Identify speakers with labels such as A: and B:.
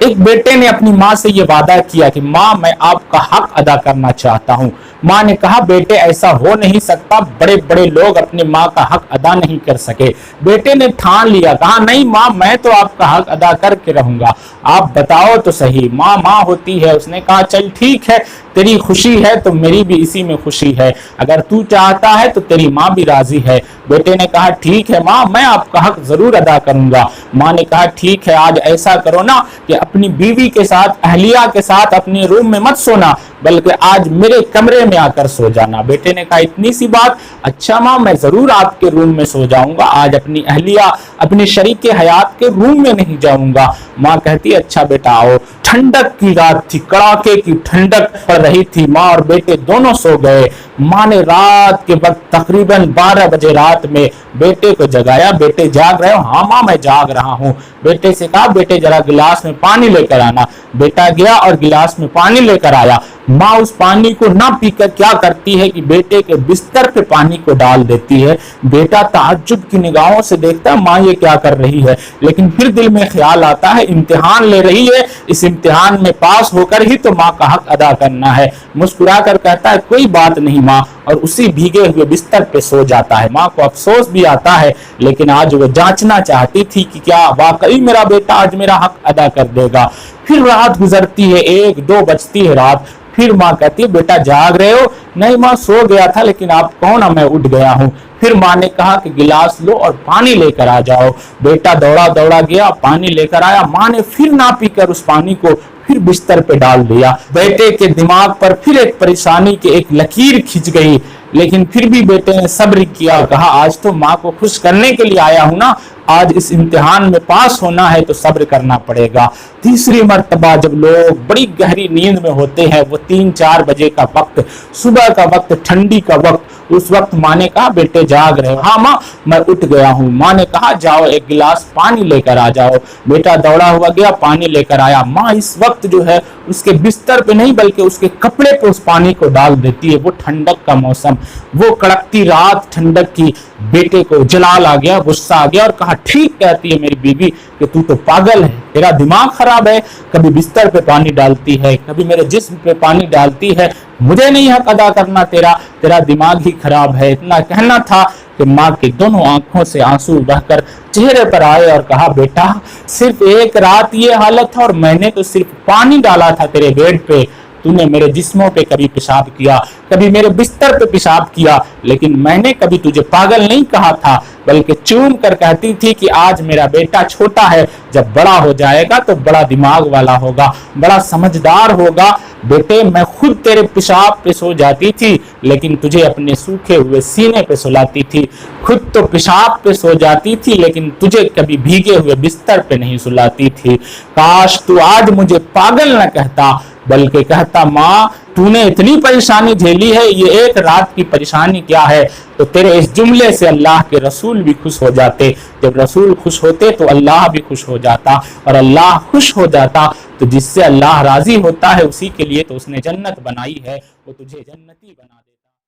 A: एक बेटे ने अपनी माँ से ये वादा किया कि माँ मैं आपका हक अदा करना चाहता हूँ। माँ ने कहा बेटे ऐसा हो नहीं सकता, बड़े बड़े लोग अपनी माँ का हक अदा नहीं कर सके। बेटे ने ठान लिया, कहा नहीं माँ मैं तो आपका हक अदा करके रहूंगा, आप बताओ तो सही। माँ माँ होती है, उसने कहा चल ठीक है, तेरी खुशी है तो मेरी भी इसी में खुशी है, अगर तू चाहता है तो तेरी माँ भी राजी है। बेटे ने कहा ठीक है माँ मैं आपका हक जरूर अदा करूंगा। माँ ने कहा ठीक है, आज ऐसा करो ना कि अपनी बीवी के साथ, अहलिया के साथ अपने रूम में मत सोना, बल्कि आज मेरे कमरे में आकर सो जाना। बेटे ने कहा इतनी सी बात, अच्छा माँ मैं जरूर आपके रूम में सो जाऊंगा, आज अपनी अहलिया, अपने शरीके हयात के रूम में नहीं जाऊंगा। माँ कहती अच्छा बेटा आओ। ठंडक की रात थी, कड़ाके की ठंडक पड़ रही थी, माँ और बेटे दोनों सो गए। माँ ने रात के वक्त तकरीबन 12 बजे रात में बेटे को जगाया, बेटे जाग रहे हो? हाँ माँ मैं जाग रहा हूँ। बेटे से कहा बेटे जरा गिलास में पानी लेकर आना। बेटा गया और गिलास में पानी लेकर आया। माँ उस पानी को ना पीकर क्या करती है कि बेटे के बिस्तर पे पानी को डाल देती है। बेटा ताज्जुब की निगाहों से देखता है माँ ये क्या कर रही है, लेकिन फिर दिल में ख्याल आता है इम्तिहान ले रही है, इस इम्तिहान में पास होकर ही तो माँ का हक अदा करना है। मुस्कुरा कर कहता है कोई बात नहीं माँ, और उसी भीगे हुए बिस्तर पे सो जाता है। माँ को अफसोस भी आता है, लेकिन आज वो जांचना चाहती थी कि क्या वाकई मेरा बेटा आज मेरा हक अदा कर देगा। फिर रात गुजरती है, 1-2 बजती है रात। फिर माँ कहती है बेटा जाग रहे हो? नहीं माँ सो गया था, लेकिन आप कौन? मैं उठ गया हूँ। फिर माँ ने कहा कि गिलास लो और पानी लेकर आ जाओ। बेटा दौड़ा दौड़ा गया, पानी लेकर आया। माँ ने फिर ना पीकर उस पानी को फिर बिस्तर पे डाल दिया। बेटे के दिमाग पर फिर एक परेशानी की एक लकीर खिंच गई, लेकिन फिर भी बेटे ने सब्र किया, कहा आज तो माँ को खुश करने के लिए आया हूं ना, आज इस इम्तिहान में पास होना है तो सब्र करना पड़ेगा। तीसरी मर्तबा जब लोग बड़ी गहरी नींद में होते हैं, वो 3-4 बजे का वक्त, सुबह का वक्त, ठंडी का वक्त, उस वक्त माँ ने कहा बेटे जाग रहे हो? हाँ माँ मैं उठ गया हूँ। माँ ने कहा जाओ एक गिलास पानी लेकर आ जाओ। बेटा दौड़ा हुआ गया, पानी लेकर आया। माँ इस वक्त जो है उसके बिस्तर पे नहीं बल्कि उसके कपड़े पे उस पानी को डाल देती है। वो ठंडक का मौसम, वो कड़कती रात, ठंडक की। बेटे को जलाल आ गया, गुस्सा आ गया और कहा ठीक कहती है मेरी बीवी कि तू तो पागल है, तेरा दिमाग खराब है, कभी बिस्तर पे पानी डालती है, कभी मेरे जिस्म पे पानी डालती है, मुझे नहीं हक अदा करना तेरा, तेरा दिमाग ही खराब है। इतना कहना था कि माँ की दोनों आंखों से आंसू बहकर चेहरे पर आए और कहा बेटा सिर्फ एक रात ये हालत था और मैंने तो सिर्फ पानी डाला था तेरे बेड पे, तूने मेरे जिस्मों पे कभी पेशाब किया, कभी मेरे बिस्तर पे पेशाब किया, लेकिन मैंने कभी तुझे पागल नहीं कहा था, बल्कि चूम कर कहती थी कि आज मेरा बेटा छोटा है, जब बड़ा हो जाएगा तो बड़ा दिमाग वाला होगा, बड़ा समझदार होगा। बेटे मैं खुद तेरे पेशाब पे सो जाती थी, लेकिन तुझे अपने सूखे हुए सीने पे सुलाती थी। खुद तो पेशाब पे सो जाती थी, लेकिन तुझे कभी भीगे हुए बिस्तर पे नहीं सुलाती थी। काश तू आज मुझे पागल न कहता, बल्कि कहता माँ तूने इतनी परेशानी झेली है, ये एक रात की परेशानी क्या है। तो तेरे इस जुमले से अल्लाह के रसूल भी खुश हो जाते, जब रसूल खुश होते तो अल्लाह भी खुश हो जाता, और अल्लाह खुश हो जाता तो जिससे अल्लाह राजी होता है उसी के लिए तो उसने जन्नत बनाई है, वो तुझे जन्नती बना दे।